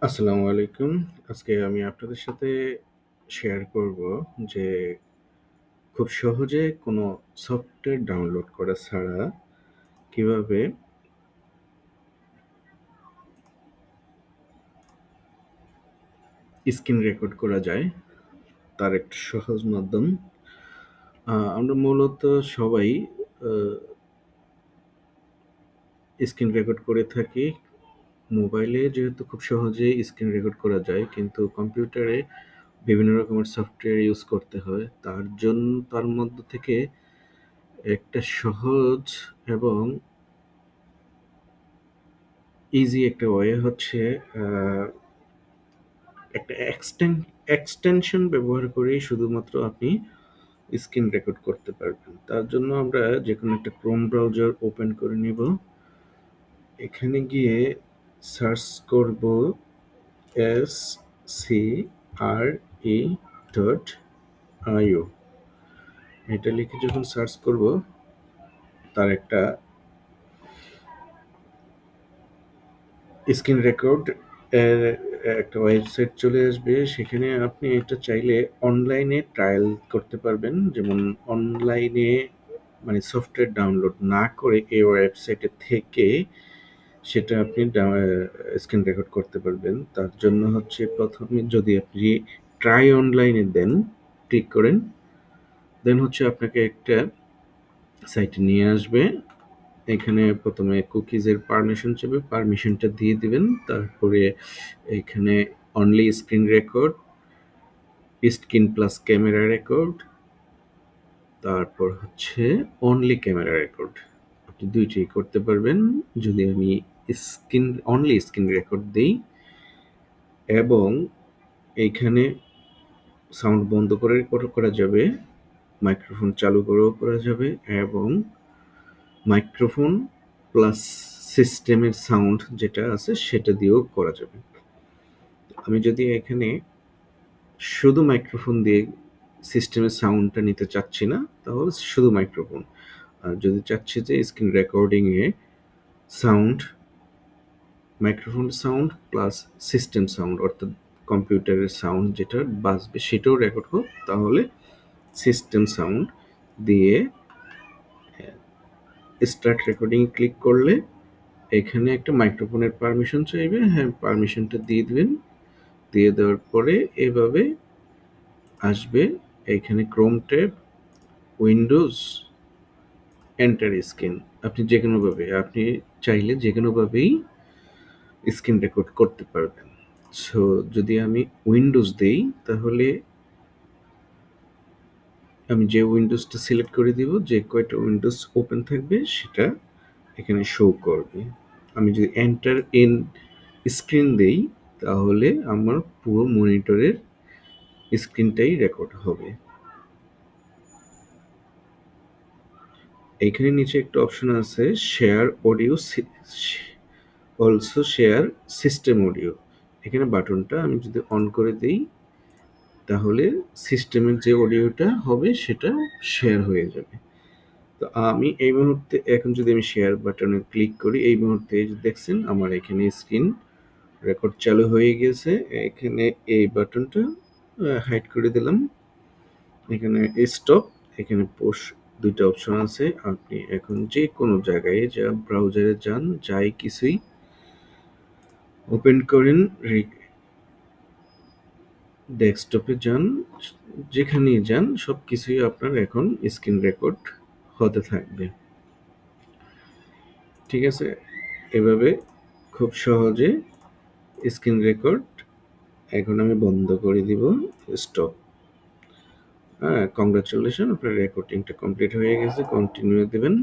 আসসালামু আলাইকুম। আজকে আমি আপনাদের সাথে শেয়ার করব যে খুব সহজে কোনো সফটওয়্যার ডাউনলোড করা ছাড়া কিভাবে স্ক্রিন রেকর্ড করা যায় তার একটা সহজ মাধ্যম। আমরা মূলত সবাই আ স্ক্রিন রেকর্ড করে থাকি। মোবাইলে যেহেতু খুব সহজেই স্ক্রিন রেকর্ড করা যায়, কিন্তু কম্পিউটারে বিভিন্ন রকমের সফটওয়্যার ইউজ করতে হয়। তার মধ্য থেকে একটা সহজ এবং ইজি একটা ওয়ে হচ্ছে আ একটা এক্সটেনশন ব্যবহার করেই শুধুমাত্র আপনি স্ক্রিন রেকর্ড করতে পারবেন। তার জন্য আমরা যেকোনো একটা ক্রোম ব্রাউজার ওপেন করে নিব। এখানে গিয়ে সার্চ করব scre.io। এটা লিখে যখন সার্চ করব, তার একটা স্ক্রিন রেকর্ড এর একটা ওয়েবসাইট চলে আসবে। সেখানে আপনি এটা চাইলে অনলাইনে ট্রায়াল করতে পারবেন। যেমন অনলাইনে মানে সফটওয়্যার ডাউনলোড না করে এই ওয়েবসাইটে থেকে সেটা আপনি স্ক্রিন রেকর্ড করতে পারবেন। তার জন্য হচ্ছে প্রথমে যদি আপনি ট্রাই অনলাইনে ক্লিক করেন, দেন হচ্ছে আপনাকে একটা সাইটে নিয়ে আসবে। এখানে প্রথমে কুকিজের পারমিশন চাইবে, পারমিশনটা দিয়ে দিবেন। তারপরে এখানে only screen record, screen plus camera record, তারপর হচ্ছে অনলি ক্যামেরা রেকর্ড। আপনি দুইটাই করতে পারবেন। যদি আমি অনলি স্ক্রিন রেকর্ড দিই এবং এইখানে সাউন্ড বন্ধ করে করা যাবে, মাইক্রোফোন চালু করেও করা যাবে এবং মাইক্রোফোন প্লাস সিস্টেমের সাউন্ড যেটা আছে সেটা দিয়েও করা যাবে। আমি যদি এখানে শুধু মাইক্রোফোন দিয়ে সিস্টেমের সাউন্ডটা নিতে চাচ্ছি না, তাহলে শুধু মাইক্রোফোন। আর যদি চাচ্ছি যে স্ক্রিন রেকর্ডিংয়ে sound, microphone sound plus system sound অর্থাৎ কম্পিউটারের সাউন্ড যেটা বাজবে সেটাও রেকর্ড হোক, তাহলে সিস্টেম সাউন্ড দিয়ে স্টার্ট রেকর্ডিং ক্লিক করলে এখানে একটা মাইক্রোফোনের পারমিশন চাইবে। হ্যাঁ, পারমিশনটা দিয়ে দিবেন। দিয়ে দেওয়ার পরে এভাবে আসবে। এখানে Chrome tab, Windows, enter screen. আপনি চাইলে যেকোনোভাবেই স্ক্রিন রেকর্ড করতে পারবেন। সো যদি আমি উইন্ডোজ দেই, তাহলে আমি যে উইন্ডোজটা সিলেক্ট করে দিব, যে কয়টা উইন্ডোজ ওপেন থাকবে সেটা এখানে শো করবে। আমি যদি এন্টার ইন স্ক্রিন দেই, তাহলে আমার পুরো মনিটরের স্ক্রিনটাই রেকর্ড হবে। এইখানে নিচে একটা অপশন আছে share audio, also share system audio. এখানে বাটনটা আমি যদি অন করে দিই, তাহলে সিস্টেমের যে অডিওটা হবে সেটা শেয়ার হয়ে যাবে। তো আমি এই মুহূর্তে এখন যদি আমি শেয়ার বাটনে ক্লিক করি, এই মুহূর্তে দেখছেন আমার এখানে স্ক্রিন রেকর্ড চালু হয়ে গেছে। এখানে এই বাটনটা হাইড করে দিলাম। এখানে স্টপ, এখানে পুশ, দুইটা অপশন আছে। আপনি এখন যে কোনো জায়গায় ব্রাউজারে যান, যাই কিছুই ওপেন করেন, ডেস্কটপে যান, যেখানেই যান সব কিছুই আপনার এখন স্ক্রিন রেকর্ড হতে থাকবে। ঠিক আছে? এভাবে খুব সহজে স্ক্রিন রেকর্ড। এখন আমি বন্ধ করে দিব, স্টপ। হ্যাঁ, কংগ্রাচুলেশন, আপনার রেকর্ডিংটা কমপ্লিট হয়ে গেছে। কন্টিনিউ দিবেন।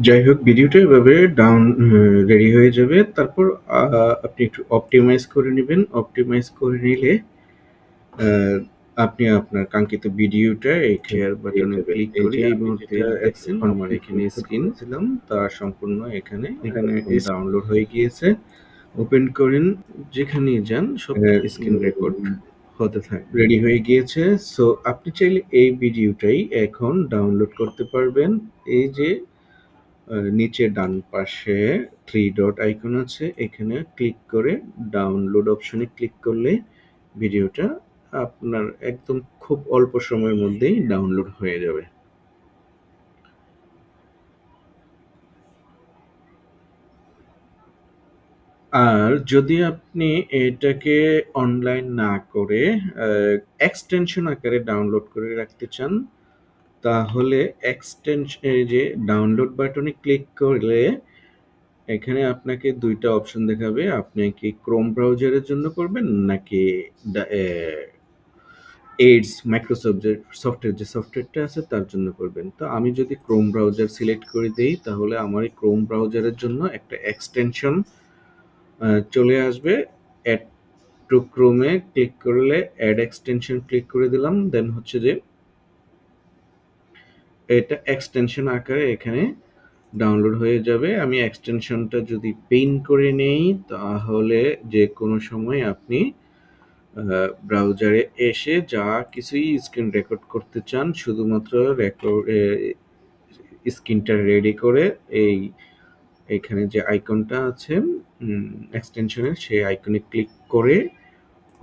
যাই হোক, ভিডিওটা এভাবে রেডি হয়ে যাবে। তারপর আপনি একটু অপটিমাইজ করে নেবেন। অপটিমাইজ করে নিলে আপনি আপনার কাঙ্ক্ষিত ভিডিওটা এই শেয়ার বাটনে ক্লিক করে এই মুহূর্তে দেখছেন আমার এখানে স্ক্রিন ছিলাম তা সম্পূর্ণ এখানে ডাউনলোড হয়ে গিয়েছে। ওপেন করেন, যেখানেই যান সব স্ক্রিন রেকর্ড রেডি হয়ে গিয়েছে। সো আপনি চাইলে এই ভিডিওটাই এখন ডাউনলোড করতে পারবেন। এই যে নিচে ডান পাশে থ্রি ডট আইকন আছে, এখানে ক্লিক করে ডাউনলোড অপশনে ক্লিক করলে ভিডিওটা আপনার একদম খুব অল্প সময়ের মধ্যেই ডাউনলোড হয়ে যাবে। আর যদি আপনি এটাকে অনলাইন না করে এক্সটেনশন আকারে ডাউনলোড করে রাখতে চান, তাহলে এই যে ডাউনলোড বাটনে ক্লিক করলে এখানে আপনাকে দুইটা অপশন দেখাবে। আপনি কি ক্রোম ব্রাউজারের জন্য করবেন নাকি এইডস মাইক্রোসফট সফটওয়্যার যে সফটওয়্যারটা আছে তার জন্য করবেন। তো আমি যদি ক্রোম ব্রাউজার সিলেক্ট করে দিই, তাহলে আমার এই ক্রোম ব্রাউজারের জন্য একটা এক্সটেনশন চলে আসবে। অ্যাড টু ক্রোমে ক্লিক করলে অ্যাড এক্সটেনশন ক্লিক করে দিলাম, দেন হচ্ছে যে এটা এক্সটেনশন আকারে এখানে ডাউনলোড হয়ে যাবে। আমি এক্সটেনশনটা যদি পিন করে নেই, তাহলে যে কোনো সময় আপনি ব্রাউজারে এসে যা কিছুই স্ক্রিন রেকর্ড করতে চান, শুধুমাত্র স্ক্রিনটা রেডি করে এইখানে যে আইকনটা আছে এক্সটেনশনের, সেই আইকনে ক্লিক করে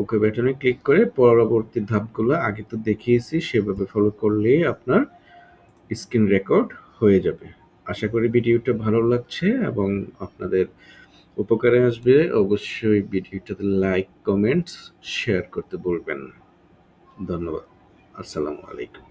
ওকে বাটনে ক্লিক করে পরবর্তী ধাপগুলো আগে তো দেখিয়েছি সেভাবে ফলো করলেই আপনার স্ক্রিন রেকর্ড হয়ে যাবে। আশা করি ভিডিওটা ভালো লাগছে এবং আপনাদের উপকারে আসবে। অবশ্যই ভিডিওটাতে লাইক, কমেন্টস, শেয়ার করতে ভুলবেন না। ধন্যবাদ। আসসালামু আলাইকুম।